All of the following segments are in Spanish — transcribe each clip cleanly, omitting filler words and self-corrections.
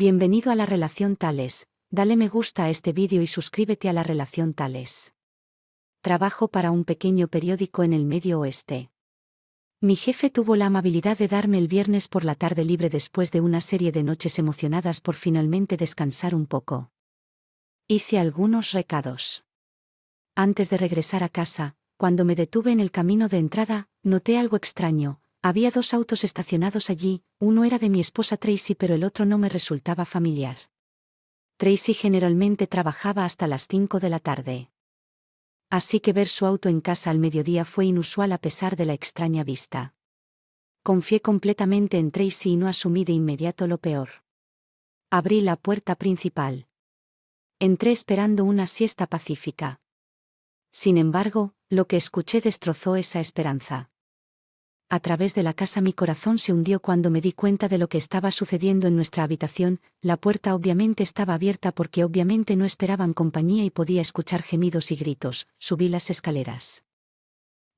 Bienvenido a la relación Tales. Dale me gusta a este vídeo y suscríbete a la relación Tales. Trabajo para un pequeño periódico en el Medio Oeste. Mi jefe tuvo la amabilidad de darme el viernes por la tarde libre después de una serie de noches emocionadas por finalmente descansar un poco. Hice algunos recados. Antes de regresar a casa, cuando me detuve en el camino de entrada, noté algo extraño. Había 2 autos estacionados allí, uno era de mi esposa Tracy pero el otro no me resultaba familiar. Tracy generalmente trabajaba hasta las 5 de la tarde. Así que ver su auto en casa al mediodía fue inusual a pesar de la extraña vista. Confié completamente en Tracy y no asumí de inmediato lo peor. Abrí la puerta principal. Entré esperando una siesta pacífica. Sin embargo, lo que escuché destrozó esa esperanza. A través de la casa mi corazón se hundió cuando me di cuenta de lo que estaba sucediendo en nuestra habitación. La puerta obviamente estaba abierta porque obviamente no esperaban compañía y podía escuchar gemidos y gritos. Subí las escaleras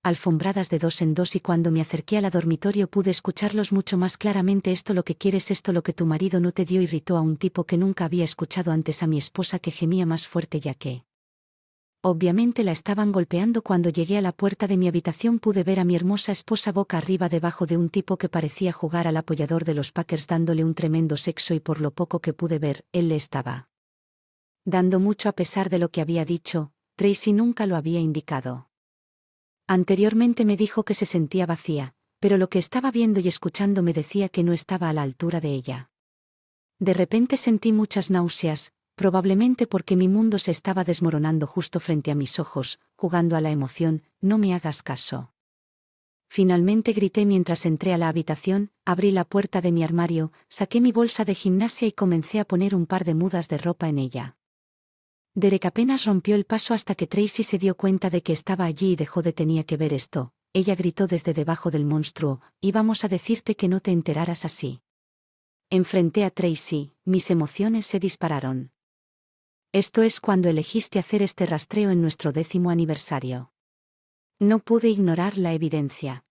alfombradas de 2 en 2 y cuando me acerqué al dormitorio pude escucharlos mucho más claramente. Esto lo que quieres, esto lo que tu marido no te dio, irritó a un tipo que nunca había escuchado antes a mi esposa que gemía más fuerte ya que obviamente la estaban golpeando. Cuando llegué a la puerta de mi habitación pude ver a mi hermosa esposa boca arriba debajo de un tipo que parecía jugar al apoyador de los Packers dándole un tremendo sexo y por lo poco que pude ver, él le estaba dando mucho a pesar de lo que había dicho. Tracy nunca lo había indicado. Anteriormente me dijo que se sentía vacía, pero lo que estaba viendo y escuchando me decía que no estaba a la altura de ella. De repente sentí muchas náuseas, probablemente porque mi mundo se estaba desmoronando justo frente a mis ojos, jugando a la emoción. No me hagas caso. Finalmente grité mientras entré a la habitación, abrí la puerta de mi armario, saqué mi bolsa de gimnasia y comencé a poner un par de mudas de ropa en ella. Derek apenas rompió el paso hasta que Tracy se dio cuenta de que estaba allí y dejó de tenía que ver esto. Ella gritó desde debajo del monstruo, íbamos a decirte que no te enteraras así. Enfrenté a Tracy, mis emociones se dispararon. Esto es cuando elegiste hacer este rastreo en nuestro 10º aniversario. No pude ignorar la evidencia.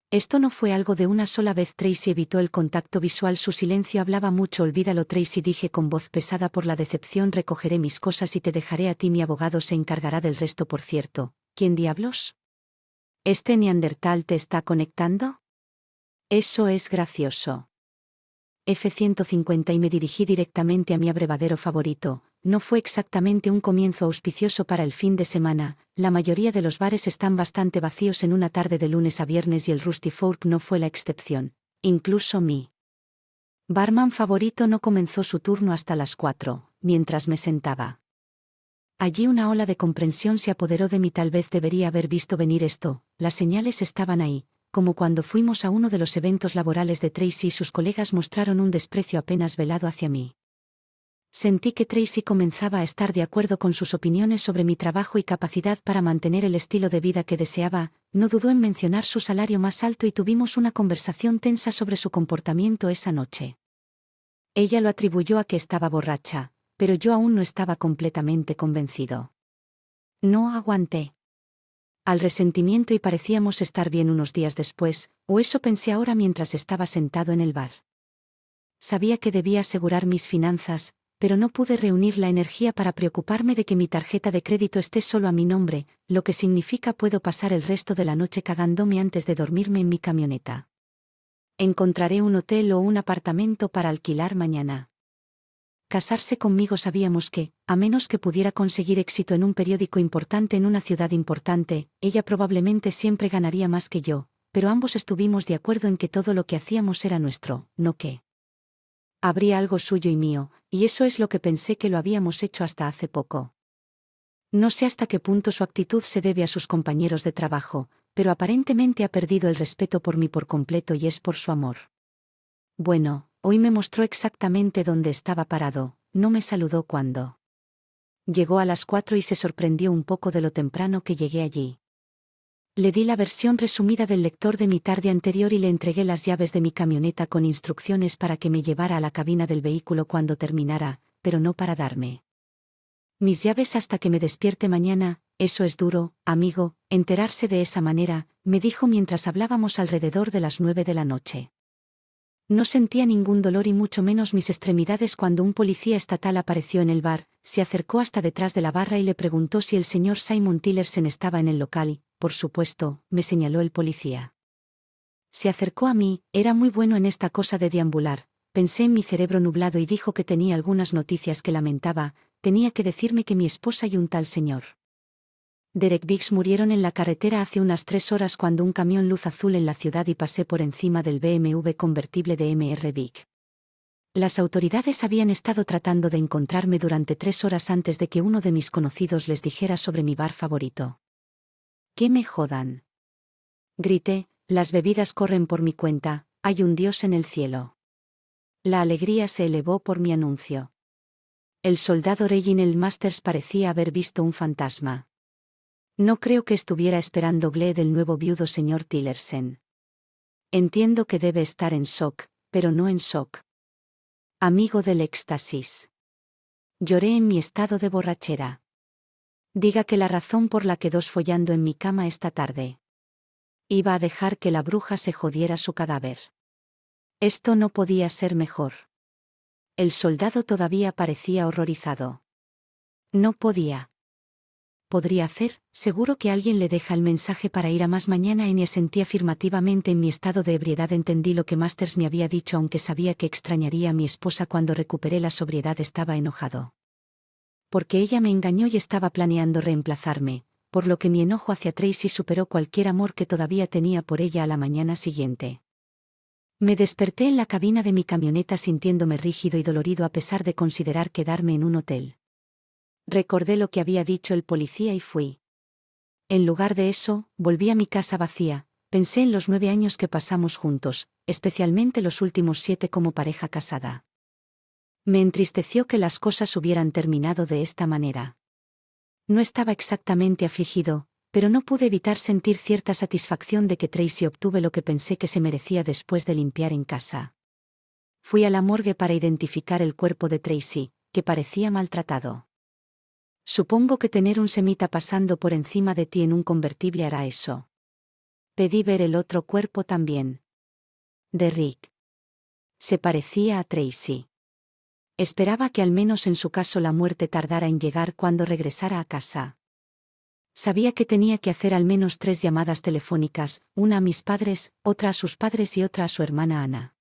Esto no fue algo de una sola vez. Tracy evitó el contacto visual, su silencio hablaba mucho. Olvídalo, Tracy, dije con voz pesada por la decepción. Recogeré mis cosas y te dejaré a ti, mi abogado se encargará del resto. Por cierto, ¿quién diablos? ¿Este neandertal te está conectando? Eso es gracioso. F-150 y me dirigí directamente a mi abrevadero favorito. No fue exactamente un comienzo auspicioso para el fin de semana. La mayoría de los bares están bastante vacíos en una tarde de lunes a viernes y el Rusty Fork no fue la excepción. Incluso mi barman favorito no comenzó su turno hasta las 4, mientras me sentaba allí una ola de comprensión se apoderó de mí. Tal vez debería haber visto venir esto. Las señales estaban ahí. Como cuando fuimos a uno de los eventos laborales de Tracy y sus colegas mostraron un desprecio apenas velado hacia mí. Sentí que Tracy comenzaba a estar de acuerdo con sus opiniones sobre mi trabajo y capacidad para mantener el estilo de vida que deseaba. No dudó en mencionar su salario más alto y tuvimos una conversación tensa sobre su comportamiento esa noche. Ella lo atribuyó a que estaba borracha, pero yo aún no estaba completamente convencido. No aguanté al resentimiento y parecíamos estar bien unos días después, o eso pensé ahora mientras estaba sentado en el bar. Sabía que debía asegurar mis finanzas, pero no pude reunir la energía para preocuparme de que mi tarjeta de crédito esté solo a mi nombre, lo que significa puedo pasar el resto de la noche cagándome antes de dormirme en mi camioneta. Encontraré un hotel o un apartamento para alquilar mañana. Casarse conmigo sabíamos que, a menos que pudiera conseguir éxito en un periódico importante en una ciudad importante, ella probablemente siempre ganaría más que yo, pero ambos estuvimos de acuerdo en que todo lo que hacíamos era nuestro, no que habría algo suyo y mío, y eso es lo que pensé que lo habíamos hecho hasta hace poco. No sé hasta qué punto su actitud se debe a sus compañeros de trabajo, pero aparentemente ha perdido el respeto por mí por completo y es por su amor. Bueno, hoy me mostró exactamente dónde estaba parado. No me saludó cuando llegó a las 4 y se sorprendió un poco de lo temprano que llegué allí. Le di la versión resumida del lector de mi tarde anterior y le entregué las llaves de mi camioneta con instrucciones para que me llevara a la cabina del vehículo cuando terminara, pero no para darme mis llaves hasta que me despierte mañana. Eso es duro, amigo, enterarse de esa manera, me dijo mientras hablábamos alrededor de las 9 de la noche. No sentía ningún dolor y mucho menos mis extremidades cuando un policía estatal apareció en el bar, se acercó hasta detrás de la barra y le preguntó si el señor Simon Tillerson estaba en el local y, por supuesto, me señaló el policía. Se acercó a mí, era muy bueno en esta cosa de deambular, pensé en mi cerebro nublado y dijo que tenía algunas noticias que lamentaba, tenía que decirme que mi esposa y un tal señor Derek Biggs murieron en la carretera hace unas 3 horas cuando un camión luz azul en la ciudad y pasé por encima del BMW convertible de Mr. Big. Las autoridades habían estado tratando de encontrarme durante 3 horas antes de que uno de mis conocidos les dijera sobre mi bar favorito. ¡Que me jodan! Grité, las bebidas corren por mi cuenta, hay un Dios en el cielo. La alegría se elevó por mi anuncio. El soldado Reginald Masters parecía haber visto un fantasma. No creo que estuviera esperando Glee del nuevo viudo señor Tillerson. Entiendo que debe estar en shock, pero no en shock. Amigo del éxtasis. Lloré en mi estado de borrachera. Diga que la razón por la que dos follando en mi cama esta tarde. Iba a dejar que la bruja se jodiera su cadáver. Esto no podía ser mejor. El soldado todavía parecía horrorizado. No podía. Podría hacer, seguro que alguien le deja el mensaje para ir a más mañana y asentí afirmativamente en mi estado de ebriedad. Entendí lo que Masters me había dicho aunque sabía que extrañaría a mi esposa cuando recuperé la sobriedad. Estaba enojado. Porque ella me engañó y estaba planeando reemplazarme, por lo que mi enojo hacia Tracy superó cualquier amor que todavía tenía por ella a la mañana siguiente. Me desperté en la cabina de mi camioneta sintiéndome rígido y dolorido a pesar de considerar quedarme en un hotel. Recordé lo que había dicho el policía y fui. En lugar de eso, volví a mi casa vacía, pensé en los 9 años que pasamos juntos, especialmente los últimos 7 como pareja casada. Me entristeció que las cosas hubieran terminado de esta manera. No estaba exactamente afligido, pero no pude evitar sentir cierta satisfacción de que Tracy obtuve lo que pensé que se merecía después de limpiar en casa. Fui a la morgue para identificar el cuerpo de Tracy, que parecía maltratado. Supongo que tener un semita pasando por encima de ti en un convertible hará eso. Pedí ver el otro cuerpo también. De Rick. Se parecía a Tracy. Esperaba que al menos en su caso la muerte tardara en llegar cuando regresara a casa. Sabía que tenía que hacer al menos 3 llamadas telefónicas, una a mis padres, otra a sus padres y otra a su hermana Ana.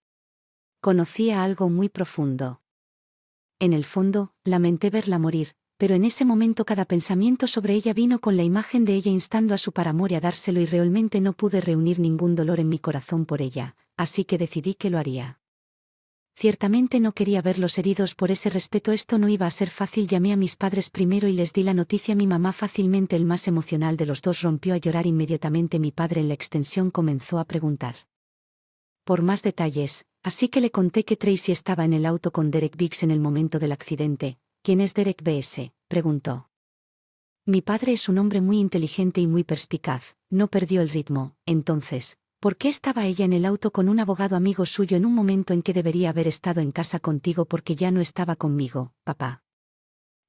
Conocía algo muy profundo. En el fondo, lamenté verla morir, pero en ese momento cada pensamiento sobre ella vino con la imagen de ella instando a su paramor a dárselo y realmente no pude reunir ningún dolor en mi corazón por ella, así que decidí que lo haría. Ciertamente no quería verlos heridos, por ese respeto esto no iba a ser fácil. Llamé a mis padres primero y les di la noticia. Mi mamá, fácilmente el más emocional de los dos, rompió a llorar inmediatamente. Mi padre en la extensión comenzó a preguntar por más detalles, así que le conté que Tracy estaba en el auto con Derek Biggs en el momento del accidente. ¿Quién es Derek B.S.? Preguntó. Mi padre es un hombre muy inteligente y muy perspicaz, no perdió el ritmo. Entonces, ¿por qué estaba ella en el auto con un abogado amigo suyo en un momento en que debería haber estado en casa contigo? Porque ya no estaba conmigo, papá.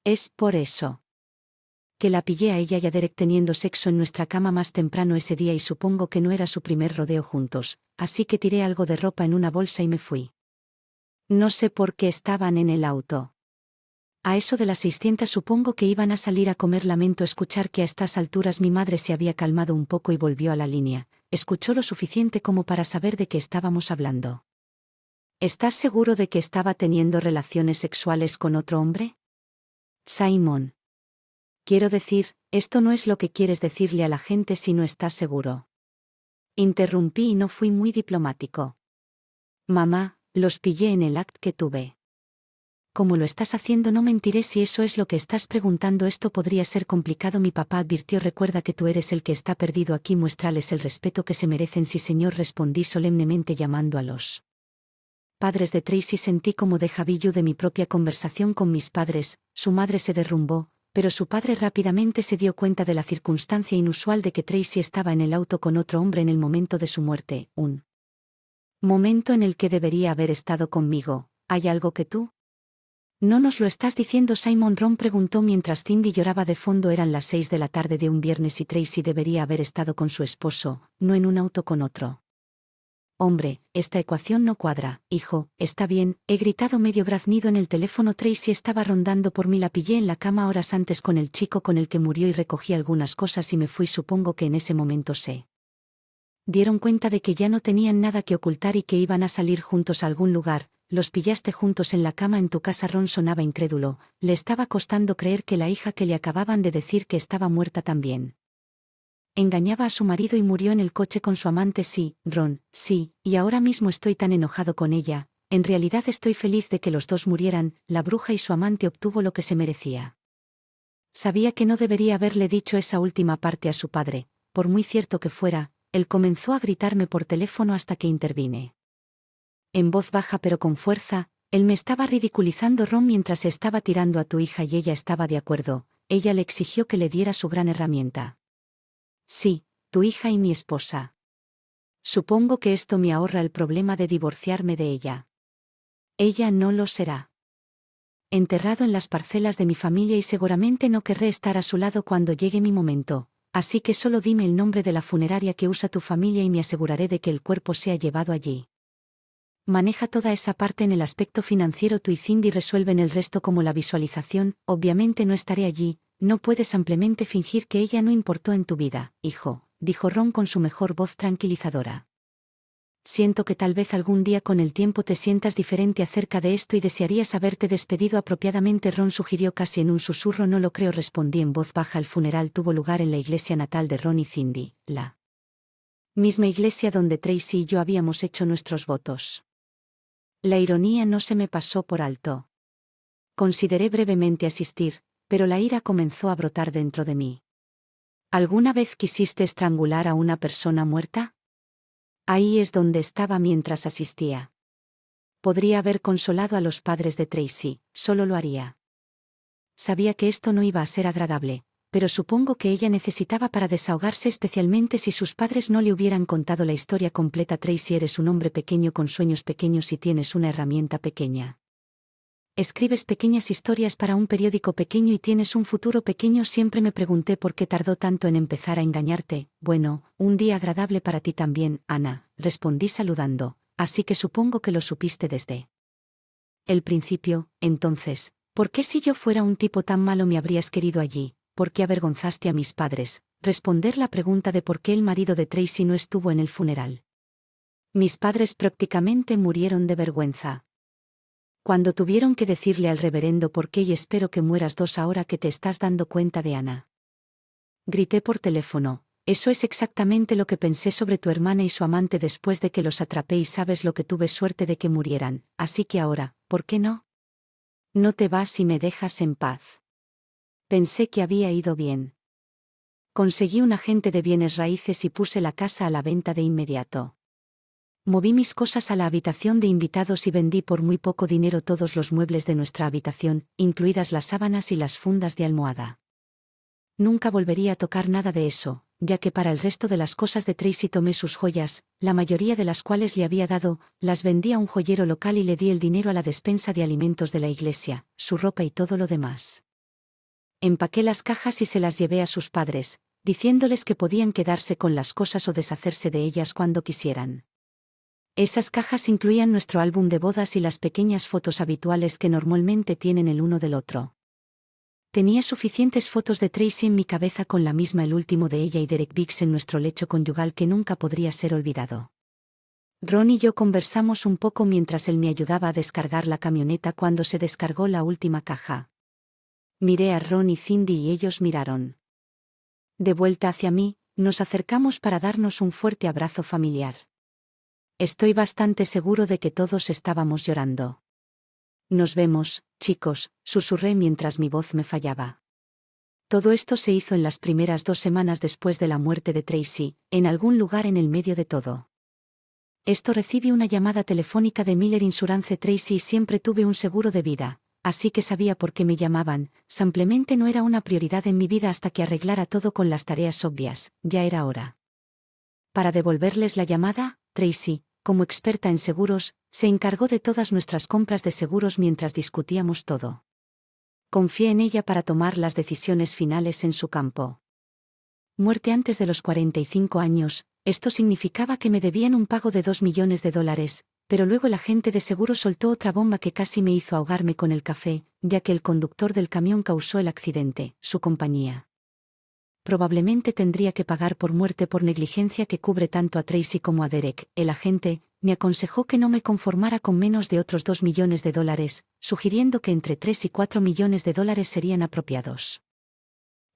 Es por eso que la pillé a ella y a Derek teniendo sexo en nuestra cama más temprano ese día y supongo que no era su primer rodeo juntos, así que tiré algo de ropa en una bolsa y me fui. No sé por qué estaban en el auto. A eso de las 600 supongo que iban a salir a comer. Lamento escuchar que a estas alturas mi madre se había calmado un poco y volvió a la línea. Escuchó lo suficiente como para saber de qué estábamos hablando. ¿Estás seguro de que estaba teniendo relaciones sexuales con otro hombre? Simon. Quiero decir, esto no es lo que quieres decirle a la gente si no estás seguro. Interrumpí y no fui muy diplomático. Mamá, los pillé en el act que tuve. Como lo estás haciendo, no mentiré si eso es lo que estás preguntando. Esto podría ser complicado. Mi papá advirtió. Recuerda que tú eres el que está perdido aquí. Muéstrales el respeto que se merecen. Sí, señor, respondí solemnemente llamando a los padres de Tracy. Sentí como déjà vu de mi propia conversación con mis padres. Su madre se derrumbó, pero su padre rápidamente se dio cuenta de la circunstancia inusual de que Tracy estaba en el auto con otro hombre en el momento de su muerte, un momento en el que debería haber estado conmigo. ¿Hay algo que tú no nos lo estás diciendo? Simon Ron preguntó mientras Cindy lloraba de fondo. Eran las 6 de la tarde de un viernes y Tracy debería haber estado con su esposo, no en un auto con otro. Hombre, esta ecuación no cuadra, hijo. Está bien, he gritado medio graznido en el teléfono. Tracy estaba rondando por mí. La pillé en la cama horas antes con el chico con el que murió y recogí algunas cosas y me fui. Supongo que en ese momento se dieron cuenta de que ya no tenían nada que ocultar y que iban a salir juntos a algún lugar. Los pillaste juntos en la cama en tu casa. Ron sonaba incrédulo. Le estaba costando creer que la hija que le acababan de decir que estaba muerta también engañaba a su marido y murió en el coche con su amante. Sí, Ron, sí, y ahora mismo estoy tan enojado con ella. En realidad estoy feliz de que los dos murieran. La bruja y su amante obtuvo lo que se merecía. Sabía que no debería haberle dicho esa última parte a su padre, por muy cierto que fuera. Él comenzó a gritarme por teléfono hasta que intervine. En voz baja pero con fuerza, él me estaba ridiculizando. Ron, mientras estaba tirando a tu hija y ella estaba de acuerdo, ella le exigió que le diera su gran herramienta. Sí, tu hija y mi esposa. Supongo que esto me ahorra el problema de divorciarme de ella. Ella no lo será. Enterrado en las parcelas de mi familia y seguramente no querré estar a su lado cuando llegue mi momento, así que solo dime el nombre de la funeraria que usa tu familia y me aseguraré de que el cuerpo sea llevado allí. Maneja toda esa parte en el aspecto financiero. Tú y Cindy resuelven el resto como la visualización. Obviamente no estaré allí. No puedes ampliamente fingir que ella no importó en tu vida, hijo, dijo Ron con su mejor voz tranquilizadora. Siento que tal vez algún día con el tiempo te sientas diferente acerca de esto y desearías haberte despedido apropiadamente. Ron sugirió casi en un susurro. No lo creo, respondí en voz baja. El funeral tuvo lugar en la iglesia natal de Ron y Cindy, la misma iglesia donde Tracy y yo habíamos hecho nuestros votos. La ironía no se me pasó por alto. Consideré brevemente asistir, pero la ira comenzó a brotar dentro de mí. ¿Alguna vez quisiste estrangular a una persona muerta? Ahí es donde estaba mientras asistía. Podría haber consolado a los padres de Tracy, solo lo haría. Sabía que esto no iba a ser agradable, pero supongo que ella necesitaba para desahogarse, especialmente si sus padres no le hubieran contado la historia completa. Tracy, eres un hombre pequeño con sueños pequeños y tienes una herramienta pequeña. Escribes pequeñas historias para un periódico pequeño y tienes un futuro pequeño. Siempre me pregunté por qué tardó tanto en empezar a engañarte. Bueno, un día agradable para ti también, Ana, respondí saludando, así que supongo que lo supiste desde el principio. Entonces, ¿por qué si yo fuera un tipo tan malo me habrías querido allí? ¿Por qué avergonzaste a mis padres? Responder la pregunta de por qué el marido de Tracy no estuvo en el funeral. Mis padres prácticamente murieron de vergüenza cuando tuvieron que decirle al reverendo por qué, y espero que mueras dos ahora que te estás dando cuenta de Ana. Grité por teléfono. Eso es exactamente lo que pensé sobre tu hermana y su amante después de que los atrapé, y sabes lo que tuve suerte de que murieran, así que ahora, ¿por qué no? No te vas y me dejas en paz. Pensé que había ido bien. Conseguí un agente de bienes raíces y puse la casa a la venta de inmediato. Moví mis cosas a la habitación de invitados y vendí por muy poco dinero todos los muebles de nuestra habitación, incluidas las sábanas y las fundas de almohada. Nunca volvería a tocar nada de eso, ya que para el resto de las cosas de Tracy tomé sus joyas, la mayoría de las cuales le había dado, las vendí a un joyero local y le di el dinero a la despensa de alimentos de la iglesia, su ropa y todo lo demás. Empaqué las cajas y se las llevé a sus padres, diciéndoles que podían quedarse con las cosas o deshacerse de ellas cuando quisieran. Esas cajas incluían nuestro álbum de bodas y las pequeñas fotos habituales que normalmente tienen el uno del otro. Tenía suficientes fotos de Tracy en mi cabeza, con la misma, el último de ella y Derek Biggs en nuestro lecho conyugal, que nunca podría ser olvidado. Ron y yo conversamos un poco mientras él me ayudaba a descargar la camioneta. Cuando se descargó la última caja, miré a Ron y Cindy y ellos miraron de vuelta hacia mí. Nos acercamos para darnos un fuerte abrazo familiar. Estoy bastante seguro de que todos estábamos llorando. Nos vemos, chicos, susurré mientras mi voz me fallaba. Todo esto se hizo en las primeras 2 semanas después de la muerte de Tracy, en algún lugar en el medio de todo esto recibí una llamada telefónica de Miller Insurance. Tracy, y siempre tuve un seguro de vida, así que sabía por qué me llamaban. Simplemente no era una prioridad en mi vida hasta que arreglara todo con las tareas obvias. Ya era hora para devolverles la llamada. Tracy, como experta en seguros, se encargó de todas nuestras compras de seguros mientras discutíamos todo. Confié en ella para tomar las decisiones finales en su campo. Muerte antes de los 45 años, Esto significaba que me debían un pago de $2 millones, pero luego el agente de seguro soltó otra bomba que casi me hizo ahogarme con el café, ya que el conductor del camión causó el accidente, su compañía. Probablemente tendría que pagar por muerte por negligencia que cubre tanto a Tracy como a Derek. El agente me aconsejó que no me conformara con menos de otros $2 millones, sugiriendo que entre 3 y 4 millones de dólares serían apropiados.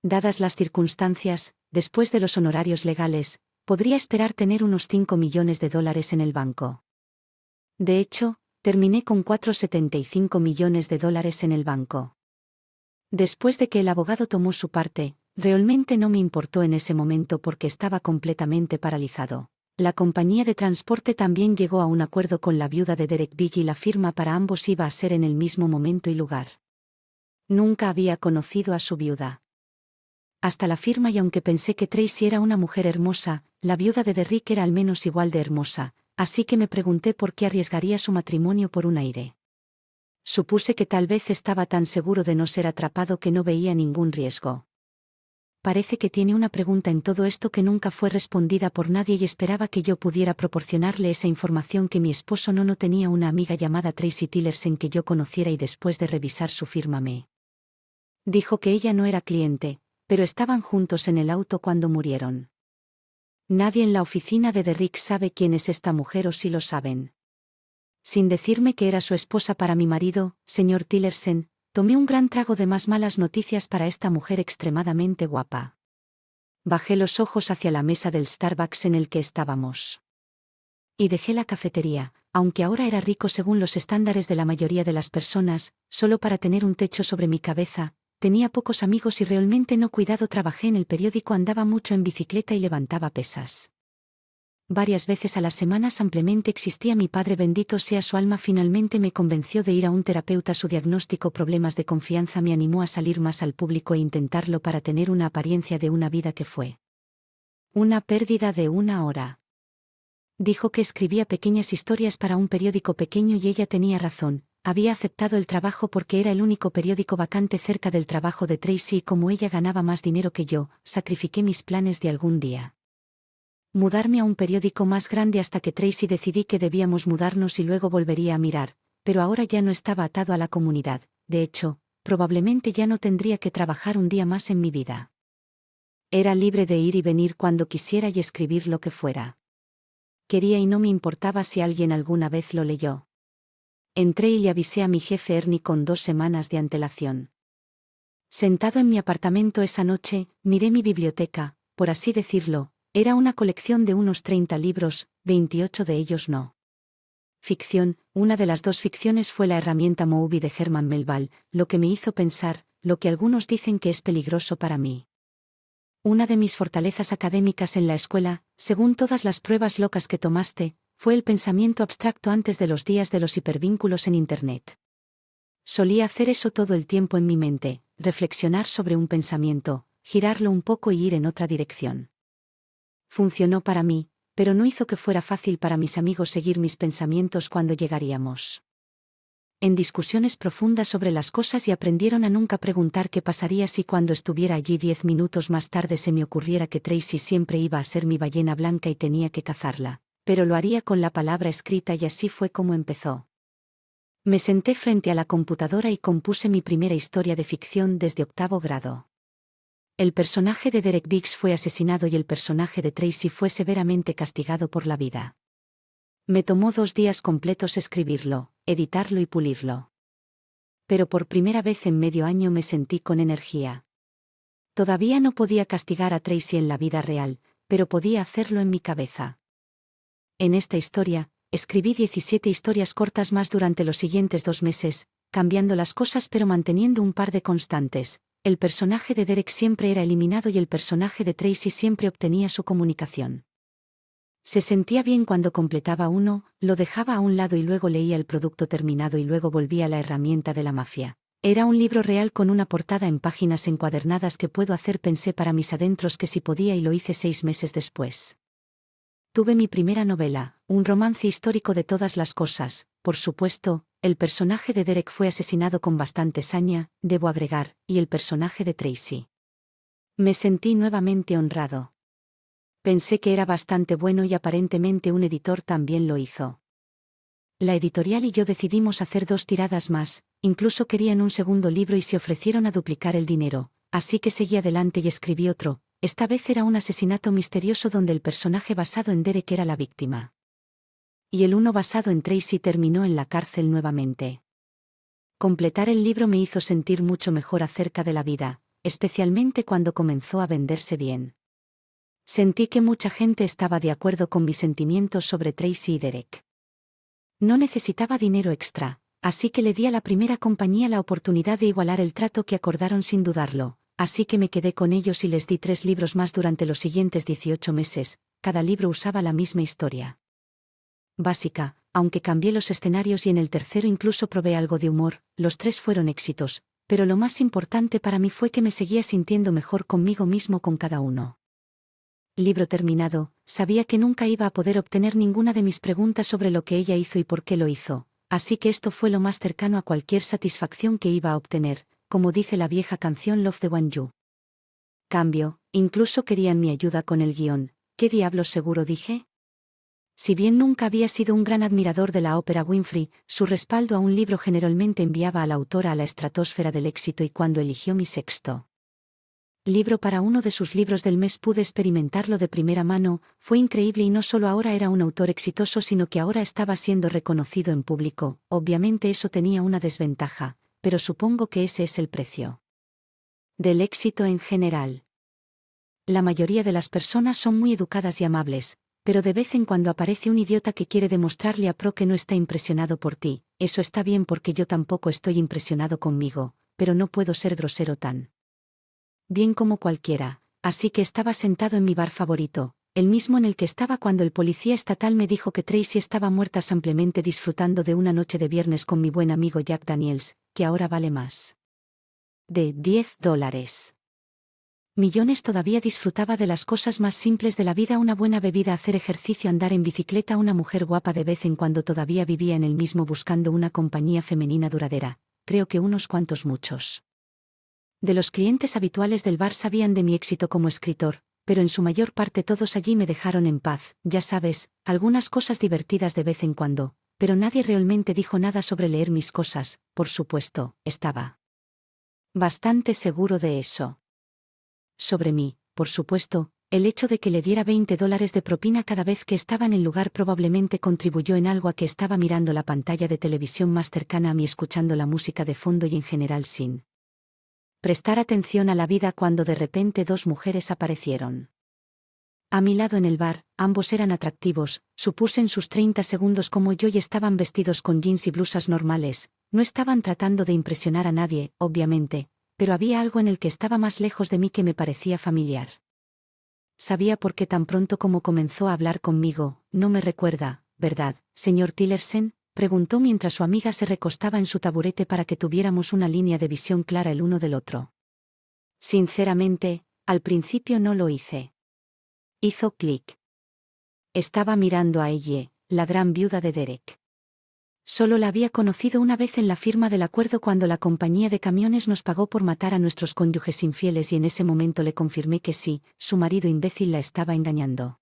Dadas las circunstancias, después de los honorarios legales, podría esperar tener unos 5 millones de dólares en el banco. De hecho, terminé con 4,75 millones de dólares en el banco. Después de que el abogado tomó su parte, realmente no me importó en ese momento porque estaba completamente paralizado. La compañía de transporte también llegó a un acuerdo con la viuda de Derek Big y la firma para ambos iba a ser en el mismo momento y lugar. Nunca había conocido a su viuda. Hasta la firma, y aunque pensé que Tracy era una mujer hermosa, la viuda de Derrick era al menos igual de hermosa, así que me pregunté por qué arriesgaría su matrimonio por un aire. Supuse que tal vez estaba tan seguro de no ser atrapado que no veía ningún riesgo. Parece que tiene una pregunta en todo esto que nunca fue respondida por nadie y esperaba que yo pudiera proporcionarle esa información que mi esposo no tenía una amiga llamada Tracy Tillerson que yo conociera y después de revisar su firma me dijo que ella no era cliente, pero estaban juntos en el auto cuando murieron. Nadie en la oficina de Derrick sabe quién es esta mujer o si lo saben. Sin decirme que era su esposa para mi marido, señor Tillerson, tomé un gran trago de más malas noticias para esta mujer extremadamente guapa. Bajé los ojos hacia la mesa del Starbucks en el que estábamos. Y dejé la cafetería, aunque ahora era rico según los estándares de la mayoría de las personas, solo para tener un techo sobre mi cabeza. Tenía pocos amigos y realmente no cuidado. Trabajé en el periódico, andaba mucho en bicicleta y levantaba pesas. Varias veces a la semana simplemente existía. Mi padre, bendito sea su alma, finalmente me convenció de ir a un terapeuta. Su diagnóstico, problemas de confianza, me animó a salir más al público e intentarlo para tener una apariencia de una vida que fue una pérdida de 1 hora. Dijo que escribía pequeñas historias para un periódico pequeño y ella tenía razón. Había aceptado el trabajo porque era el único periódico vacante cerca del trabajo de Tracy y como ella ganaba más dinero que yo, sacrifiqué mis planes de algún día mudarme a un periódico más grande hasta que Tracy decidí que debíamos mudarnos y luego volvería a mirar, pero ahora ya no estaba atado a la comunidad. De hecho, probablemente ya no tendría que trabajar un día más en mi vida. Era libre de ir y venir cuando quisiera y escribir lo que fuera. Quería y no me importaba si alguien alguna vez lo leyó. Entré y le avisé a mi jefe Ernie con 2 semanas de antelación. Sentado en mi apartamento esa noche, miré mi biblioteca, por así decirlo. Era una colección de unos 30 libros, 28 de ellos no ficción. Una de las 2 ficciones fue La herramienta Moby de Herman Melville, lo que me hizo pensar, lo que algunos dicen que es peligroso para mí. Una de mis fortalezas académicas en la escuela, según todas las pruebas locas que tomaste, fue el pensamiento abstracto antes de los días de los hipervínculos en Internet. Solía hacer eso todo el tiempo en mi mente, reflexionar sobre un pensamiento, girarlo un poco y ir en otra dirección. Funcionó para mí, pero no hizo que fuera fácil para mis amigos seguir mis pensamientos cuando llegaríamos en discusiones profundas sobre las cosas y aprendieron a nunca preguntar qué pasaría si cuando estuviera allí 10 minutos más tarde se me ocurriera que Tracy siempre iba a ser mi ballena blanca y tenía que cazarla, pero lo haría con la palabra escrita y así fue como empezó. Me senté frente a la computadora y compuse mi primera historia de ficción desde 8º grado. El personaje de Derek Biggs fue asesinado y el personaje de Tracy fue severamente castigado por la vida. Me tomó 2 días completos escribirlo, editarlo y pulirlo. Pero por primera vez en medio año me sentí con energía. Todavía no podía castigar a Tracy en la vida real, pero podía hacerlo en mi cabeza. En esta historia, escribí 17 historias cortas más durante los siguientes 2 meses, cambiando las cosas pero manteniendo un par de constantes. El personaje de Derek siempre era eliminado y el personaje de Tracy siempre obtenía su comunicación. Se sentía bien cuando completaba uno, lo dejaba a un lado y luego leía el producto terminado y luego volvía a La herramienta de la mafia. Era un libro real con una portada en páginas encuadernadas que puedo hacer. Pensé para mis adentros que si podía y lo hice 6 meses después. Tuve mi primera novela, un romance histórico de todas las cosas. Por supuesto, el personaje de Derek fue asesinado con bastante saña, debo agregar, y el personaje de Tracy. Me sentí nuevamente honrado. Pensé que era bastante bueno y aparentemente un editor también lo hizo. La editorial y yo decidimos hacer 2 tiradas más, incluso querían un segundo libro y se ofrecieron a duplicar el dinero, así que seguí adelante y escribí otro. Esta vez era un asesinato misterioso donde el personaje basado en Derek era la víctima. Y el uno basado en Tracy terminó en la cárcel nuevamente. Completar el libro me hizo sentir mucho mejor acerca de la vida, especialmente cuando comenzó a venderse bien. Sentí que mucha gente estaba de acuerdo con mis sentimientos sobre Tracy y Derek. No necesitaba dinero extra, así que le di a la primera compañía la oportunidad de igualar el trato que acordaron sin dudarlo, así que me quedé con ellos y les di 3 libros más durante los siguientes 18 meses, cada libro usaba la misma historia básica, aunque cambié los escenarios y en el tercero incluso probé algo de humor. Los 3 fueron éxitos, pero lo más importante para mí fue que me seguía sintiendo mejor conmigo mismo con cada uno. Libro terminado, sabía que nunca iba a poder obtener ninguna de mis preguntas sobre lo que ella hizo y por qué lo hizo, así que esto fue lo más cercano a cualquier satisfacción que iba a obtener, como dice la vieja canción Love the One You. Cambio, incluso querían mi ayuda con el guión. ¿Qué diablos seguro dije? Si bien nunca había sido un gran admirador de la ópera Winfrey, su respaldo a un libro generalmente enviaba a la autora a la estratosfera del éxito y cuando eligió mi 6º libro para uno de sus libros del mes pude experimentarlo de primera mano. Fue increíble y no solo ahora era un autor exitoso sino que ahora estaba siendo reconocido en público. Obviamente eso tenía una desventaja, pero supongo que ese es el precio del éxito en general. La mayoría de las personas son muy educadas y amables, pero de vez en cuando aparece un idiota que quiere demostrarle a Pro que no está impresionado por ti. Eso está bien porque yo tampoco estoy impresionado conmigo, pero no puedo ser grosero tan bien como cualquiera, así que estaba sentado en mi bar favorito, el mismo en el que estaba cuando el policía estatal me dijo que Tracy estaba muerta simplemente disfrutando de una noche de viernes con mi buen amigo Jack Daniels, que ahora vale más de $10 millones. Todavía disfrutaba de las cosas más simples de la vida: una buena bebida, hacer ejercicio, andar en bicicleta, una mujer guapa de vez en cuando. Todavía vivía en el mismo buscando una compañía femenina duradera, creo que unos cuantos muchos de los clientes habituales del bar sabían de mi éxito como escritor, pero en su mayor parte todos allí me dejaron en paz. Ya sabes, algunas cosas divertidas de vez en cuando, pero nadie realmente dijo nada sobre leer mis cosas. Por supuesto, estaba bastante seguro de eso. Sobre mí, por supuesto, el hecho de que le diera $20 de propina cada vez que estaba en el lugar probablemente contribuyó en algo a que estaba mirando la pantalla de televisión más cercana a mí, escuchando la música de fondo y en general sin prestar atención a la vida, cuando de repente 2 mujeres aparecieron a mi lado en el bar. Ambos eran atractivos, supuse en sus 30 segundos como yo, y estaban vestidos con jeans y blusas normales. No estaban tratando de impresionar a nadie, obviamente, pero había algo en el que estaba más lejos de mí que me parecía familiar. Sabía por qué tan pronto como comenzó a hablar conmigo. No me recuerda, ¿verdad, señor Tillerson?, preguntó mientras su amiga se recostaba en su taburete para que tuviéramos una línea de visión clara el uno del otro. Sinceramente, al principio no lo hice. Hizo clic. Estaba mirando a ella, la gran viuda de Derek. Solo la había conocido una vez en la firma del acuerdo cuando la compañía de camiones nos pagó por matar a nuestros cónyuges infieles, y en ese momento le confirmé que sí, su marido imbécil la estaba engañando.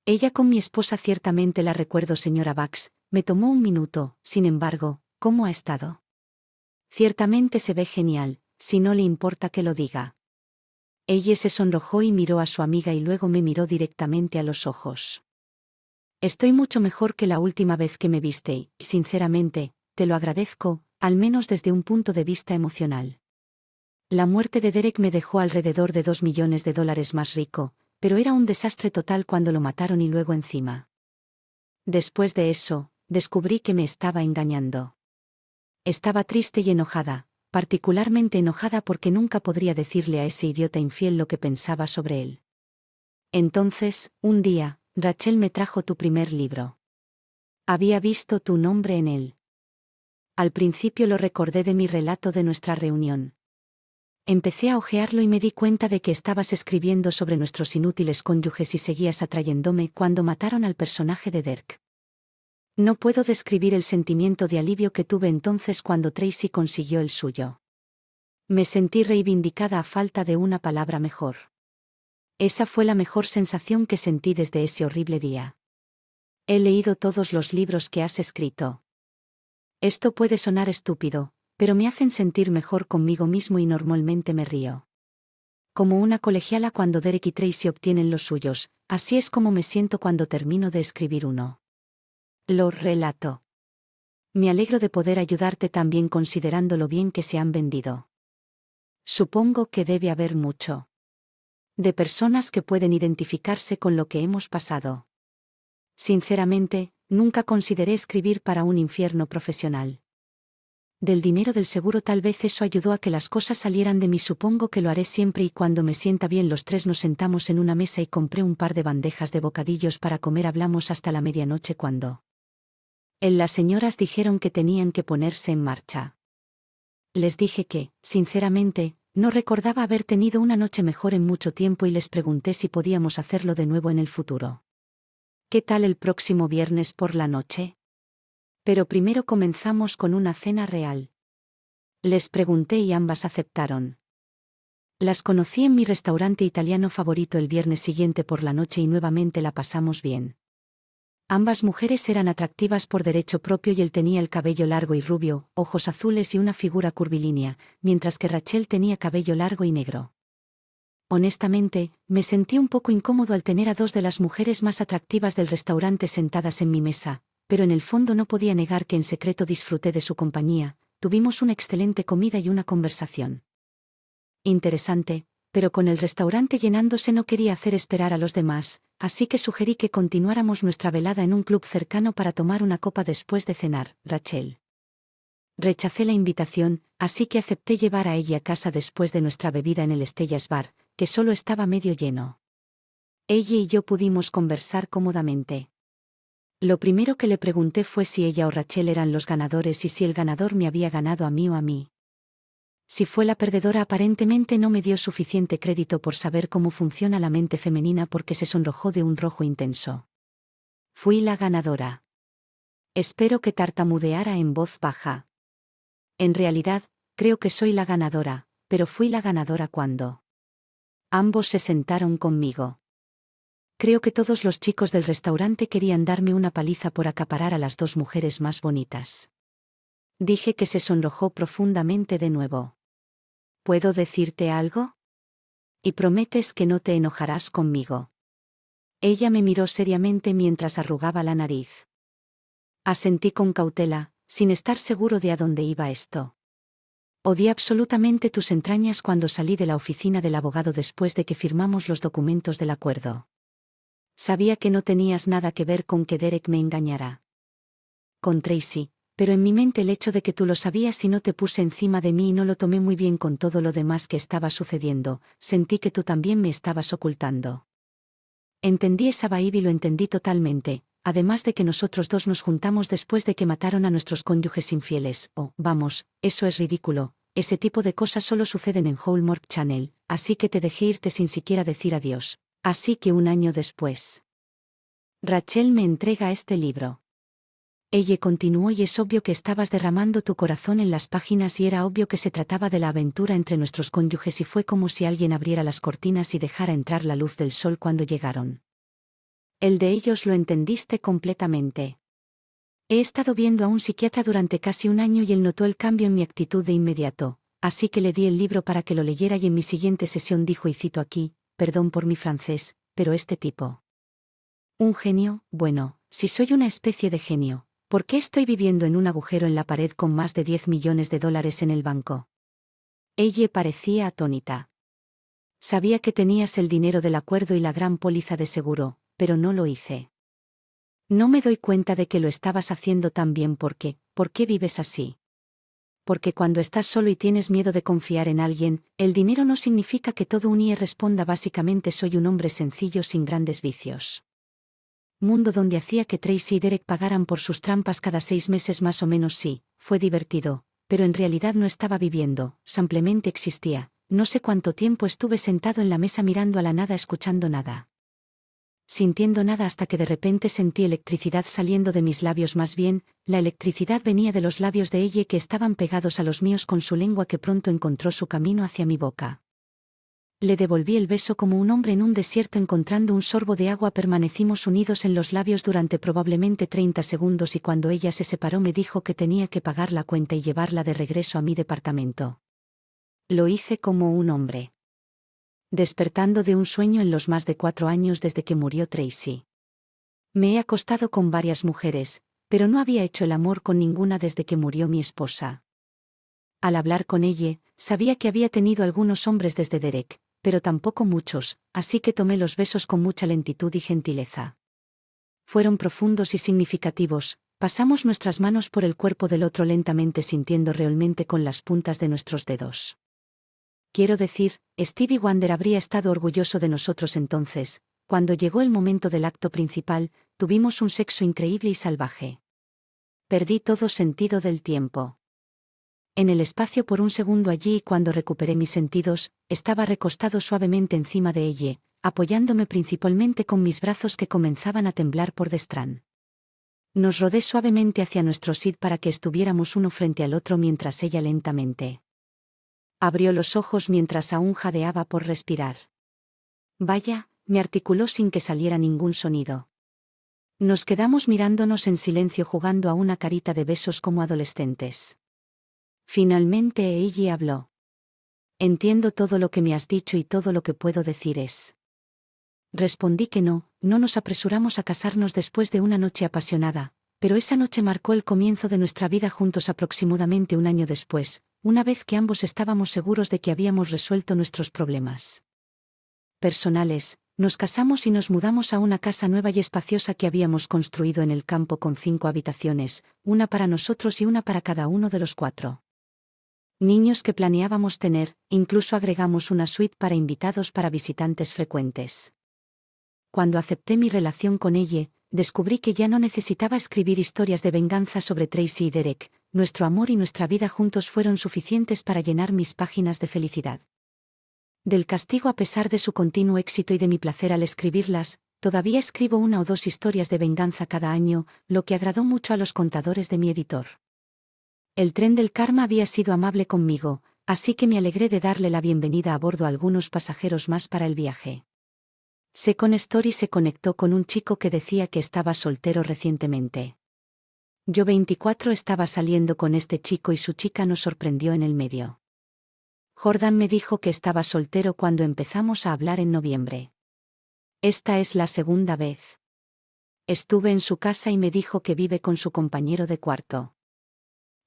Ella con mi esposa, ciertamente la recuerdo, señora Bax. Me tomó un minuto. Sin embargo, ¿cómo ha estado? Ciertamente se ve genial, si no le importa que lo diga. Ella se sonrojó y miró a su amiga y luego me miró directamente a los ojos. Estoy mucho mejor que la última vez que me viste y, sinceramente, te lo agradezco, al menos desde un punto de vista emocional. La muerte de Derek me dejó alrededor de $2 millones más rico, pero era un desastre total cuando lo mataron y luego encima. Después de eso, descubrí que me estaba engañando. Estaba triste y enojada, particularmente enojada porque nunca podría decirle a ese idiota infiel lo que pensaba sobre él. Entonces, un día, Rachel me trajo tu primer libro. Había visto tu nombre en él. Al principio lo recordé de mi relato de nuestra reunión. Empecé a hojearlo y me di cuenta de que estabas escribiendo sobre nuestros inútiles cónyuges y seguías atrayéndome cuando mataron al personaje de Derek. No puedo describir el sentimiento de alivio que tuve entonces cuando Tracy consiguió el suyo. Me sentí reivindicada a falta de una palabra mejor. Esa fue la mejor sensación que sentí desde ese horrible día. He leído todos los libros que has escrito. Esto puede sonar estúpido, pero me hacen sentir mejor conmigo mismo y normalmente me río. Como una colegiala cuando Derek y Tracy obtienen los suyos, así es como me siento cuando termino de escribir uno. Lo relato. Me alegro de poder ayudarte también considerando lo bien que se han vendido. Supongo que debe haber mucho. De personas que pueden identificarse con lo que hemos pasado. Sinceramente, nunca consideré escribir para un infierno profesional. Del dinero del seguro tal vez eso ayudó a que las cosas salieran de mí. Supongo que lo haré siempre y cuando me sienta bien. Los tres nos sentamos en una mesa y compré un par de bandejas de bocadillos para comer. Hablamos hasta la medianoche cuando las señoras dijeron que tenían que ponerse en marcha. Les dije que, sinceramente, no recordaba haber tenido una noche mejor en mucho tiempo y les pregunté si podíamos hacerlo de nuevo en el futuro. ¿Qué tal el próximo viernes por la noche? Pero primero comenzamos con una cena real. Les pregunté y ambas aceptaron. Las conocí en mi restaurante italiano favorito el viernes siguiente por la noche y nuevamente la pasamos bien. Ambas mujeres eran atractivas por derecho propio y él tenía el cabello largo y rubio, ojos azules y una figura curvilínea, mientras que Rachel tenía cabello largo y negro. Honestamente, me sentí un poco incómodo al tener a dos de las mujeres más atractivas del restaurante sentadas en mi mesa, pero en el fondo no podía negar que en secreto disfruté de su compañía. Tuvimos una excelente comida y una conversación interesante, pero con el restaurante llenándose no quería hacer esperar a los demás, así que sugerí que continuáramos nuestra velada en un club cercano para tomar una copa después de cenar. Rachel rechacé la invitación, así que acepté llevar a ella a casa después de nuestra bebida en el Stellas Bar, que solo estaba medio lleno. Ella y yo pudimos conversar cómodamente. Lo primero que le pregunté fue si ella o Rachel eran los ganadores y si el ganador me había ganado a mí o a mí. Si fue la perdedora, aparentemente no me dio suficiente crédito por saber cómo funciona la mente femenina porque se sonrojó de un rojo intenso. Fui la ganadora. Espero que tartamudeara en voz baja. En realidad, creo que soy la ganadora, pero fui la ganadora cuando ambos se sentaron conmigo. Creo que todos los chicos del restaurante querían darme una paliza por acaparar a las dos mujeres más bonitas. Dije que se sonrojó profundamente de nuevo. ¿Puedo decirte algo? Y prometes que no te enojarás conmigo. Ella me miró seriamente mientras arrugaba la nariz. Asentí con cautela, sin estar seguro de a dónde iba esto. Odié absolutamente tus entrañas cuando salí de la oficina del abogado después de que firmamos los documentos del acuerdo. Sabía que no tenías nada que ver con que Derek me engañara con Tracy, pero en mi mente el hecho de que tú lo sabías y no te puse encima de mí y no lo tomé muy bien con todo lo demás que estaba sucediendo, sentí que tú también me estabas ocultando. Entendí esa vibe y lo entendí totalmente, además de que nosotros dos nos juntamos después de que mataron a nuestros cónyuges infieles. Oh, vamos, eso es ridículo, ese tipo de cosas solo suceden en Hallmark Channel, así que te dejé irte sin siquiera decir adiós. Así que un año después, Rachel me entrega este libro. Ella continuó y es obvio que estabas derramando tu corazón en las páginas y era obvio que se trataba de la aventura entre nuestros cónyuges y fue como si alguien abriera las cortinas y dejara entrar la luz del sol cuando llegaron. El de ellos lo entendiste completamente. He estado viendo a un psiquiatra durante casi un año y él notó el cambio en mi actitud de inmediato, así que le di el libro para que lo leyera y en mi siguiente sesión dijo y cito aquí, perdón por mi francés, pero este tipo. Un genio, bueno, si soy una especie de genio. ¿Por qué estoy viviendo en un agujero en la pared con más de $10 millones en el banco? Ella parecía atónita. Sabía que tenías el dinero del acuerdo y la gran póliza de seguro, pero no lo hice. No me doy cuenta de que lo estabas haciendo tan bien porque, ¿por qué vives así? Porque cuando estás solo y tienes miedo de confiar en alguien, el dinero no significa que todo un IE responda básicamente soy un hombre sencillo sin grandes vicios. Mundo donde hacía que Tracy y Derek pagaran por sus trampas cada 6 meses más o menos. Sí, fue divertido, pero en realidad no estaba viviendo, simplemente existía. No sé cuánto tiempo estuve sentado en la mesa mirando a la nada, escuchando nada, sintiendo nada, hasta que de repente sentí electricidad saliendo de mis labios. Más bien, la electricidad venía de los labios de ella que estaban pegados a los míos con su lengua que pronto encontró su camino hacia mi boca. Le devolví el beso como un hombre en un desierto encontrando un sorbo de agua. Permanecimos unidos en los labios durante probablemente 30 segundos y cuando ella se separó me dijo que tenía que pagar la cuenta y llevarla de regreso a mi departamento. Lo hice como un hombre. Despertando de un sueño en los más de 4 años desde que murió Tracy. Me he acostado con varias mujeres, pero no había hecho el amor con ninguna desde que murió mi esposa. Al hablar con ella, sabía que había tenido algunos hombres desde Derek, pero tampoco muchos, así que tomé los besos con mucha lentitud y gentileza. Fueron profundos y significativos, pasamos nuestras manos por el cuerpo del otro lentamente sintiendo realmente con las puntas de nuestros dedos. Quiero decir, Stevie Wonder habría estado orgulloso de nosotros entonces. Cuando llegó el momento del acto principal, tuvimos un sexo increíble y salvaje. Perdí todo sentido del tiempo. En el espacio por un segundo allí y cuando recuperé mis sentidos, estaba recostado suavemente encima de ella, apoyándome principalmente con mis brazos que comenzaban a temblar por detrás. Nos rodé suavemente hacia nuestro Sid para que estuviéramos uno frente al otro mientras ella lentamente abrió los ojos mientras aún jadeaba por respirar. Vaya, me articuló sin que saliera ningún sonido. Nos quedamos mirándonos en silencio jugando a una carita de besos como adolescentes. Finalmente ella habló. Entiendo todo lo que me has dicho y todo lo que puedo decir es. Respondí que no nos apresuramos a casarnos después de una noche apasionada, pero esa noche marcó el comienzo de nuestra vida juntos aproximadamente un año después, una vez que ambos estábamos seguros de que habíamos resuelto nuestros problemas personales. Nos casamos y nos mudamos a una casa nueva y espaciosa que habíamos construido en el campo con 5 habitaciones, una para nosotros y una para cada uno de los 4 niños que planeábamos tener. Incluso agregamos una suite para invitados para visitantes frecuentes. Cuando acepté mi relación con ella, descubrí que ya no necesitaba escribir historias de venganza sobre Tracy y Derek. Nuestro amor y nuestra vida juntos fueron suficientes para llenar mis páginas de felicidad. Del castigo a pesar de su continuo éxito y de mi placer al escribirlas, todavía escribo 1 o 2 historias de venganza cada año, lo que agradó mucho a los contadores de mi editor. El tren del karma había sido amable conmigo, así que me alegré de darle la bienvenida a bordo a algunos pasajeros más para el viaje. Second Story se conectó con un chico que decía que estaba soltero recientemente. Yo 24 estaba saliendo con este chico y su chica nos sorprendió en el medio. Jordan me dijo que estaba soltero cuando empezamos a hablar en noviembre. Esta es la segunda vez. Estuve en su casa y me dijo que vive con su compañero de cuarto.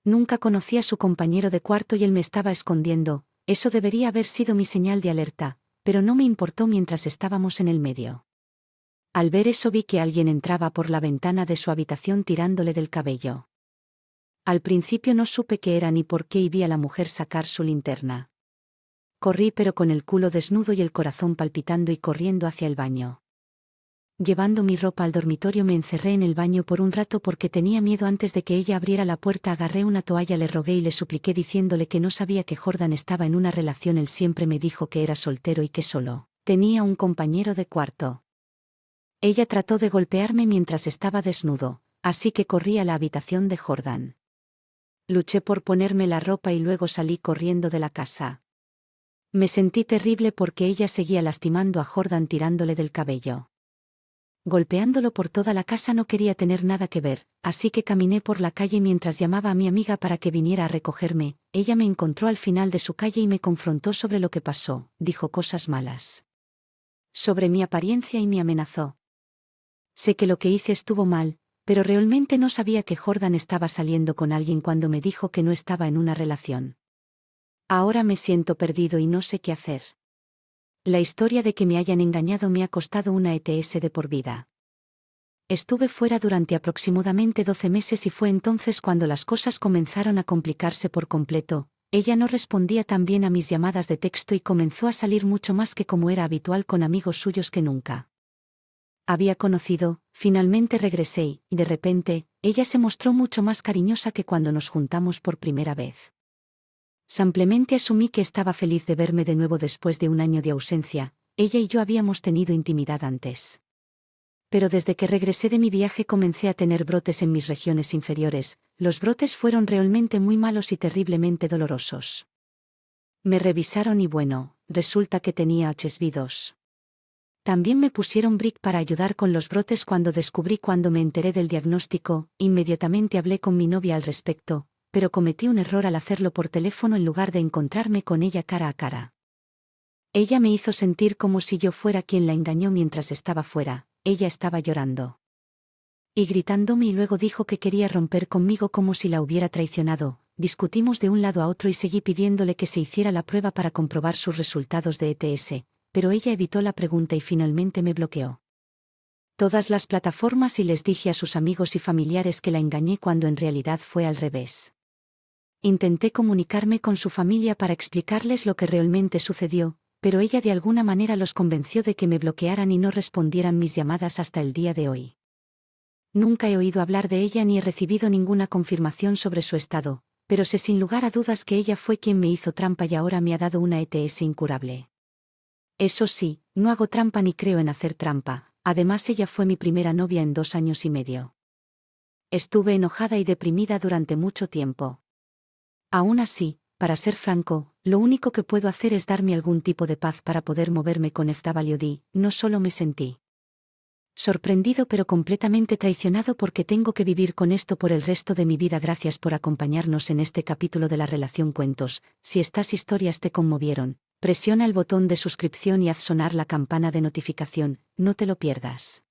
Nunca conocí a su compañero de cuarto y él me estaba escondiendo. Eso debería haber sido mi señal de alerta, pero no me importó mientras estábamos en el medio. Al ver eso vi que alguien entraba por la ventana de su habitación tirándole del cabello. Al principio no supe qué era ni por qué y vi a la mujer sacar su linterna. Corrí pero con el culo desnudo y el corazón palpitando y corriendo hacia el baño. Llevando mi ropa al dormitorio me encerré en el baño por un rato porque tenía miedo. Antes de que ella abriera la puerta agarré una toalla, le rogué y le supliqué diciéndole que no sabía que Jordan estaba en una relación. Él siempre me dijo que era soltero y que solo tenía un compañero de cuarto. Ella trató de golpearme mientras estaba desnudo, así que corrí a la habitación de Jordan. Luché por ponerme la ropa y luego salí corriendo de la casa. Me sentí terrible porque ella seguía lastimando a Jordan tirándole del cabello. Golpeándolo por toda la casa. No quería tener nada que ver, así que caminé por la calle mientras llamaba a mi amiga para que viniera a recogerme. Ella me encontró al final de su calle y me confrontó sobre lo que pasó. Dijo cosas malas sobre mi apariencia y me amenazó. Sé que lo que hice estuvo mal, pero realmente no sabía que Jordan estaba saliendo con alguien cuando me dijo que no estaba en una relación. Ahora me siento perdido y no sé qué hacer. La historia de que me hayan engañado me ha costado una ETS de por vida. Estuve fuera durante aproximadamente 12 meses y fue entonces cuando las cosas comenzaron a complicarse por completo. Ella no respondía tan bien a mis llamadas de texto y comenzó a salir mucho más que como era habitual con amigos suyos que nunca había conocido. Finalmente regresé y, de repente, ella se mostró mucho más cariñosa que cuando nos juntamos por primera vez. Simplemente asumí que estaba feliz de verme de nuevo después de un año de ausencia. Ella y yo habíamos tenido intimidad antes. Pero desde que regresé de mi viaje comencé a tener brotes en mis regiones inferiores. Los brotes fueron realmente muy malos y terriblemente dolorosos. Me revisaron y bueno, resulta que tenía HSV-2. También me pusieron Bric para ayudar con los brotes cuando me enteré del diagnóstico, inmediatamente hablé con mi novia al respecto, pero cometí un error al hacerlo por teléfono en lugar de encontrarme con ella cara a cara. Ella me hizo sentir como si yo fuera quien la engañó mientras estaba fuera, ella estaba llorando y gritándome y luego dijo que quería romper conmigo como si la hubiera traicionado. Discutimos de un lado a otro y seguí pidiéndole que se hiciera la prueba para comprobar sus resultados de ETS, pero ella evitó la pregunta y finalmente me bloqueó todas las plataformas y les dije a sus amigos y familiares que la engañé cuando en realidad fue al revés. Intenté comunicarme con su familia para explicarles lo que realmente sucedió, pero ella de alguna manera los convenció de que me bloquearan y no respondieran mis llamadas hasta el día de hoy. Nunca he oído hablar de ella ni he recibido ninguna confirmación sobre su estado, pero sé sin lugar a dudas que ella fue quien me hizo trampa y ahora me ha dado una ETS incurable. Eso sí, no hago trampa ni creo en hacer trampa, además ella fue mi primera novia en 2 años y medio. Estuve enojada y deprimida durante mucho tiempo. Aún así, para ser franco, lo único que puedo hacer es darme algún tipo de paz para poder moverme con FWD. No solo me sentí sorprendido pero completamente traicionado porque tengo que vivir con esto por el resto de mi vida. Gracias por acompañarnos en este capítulo de la relación cuentos. Si estas historias te conmovieron, presiona el botón de suscripción y haz sonar la campana de notificación, no te lo pierdas.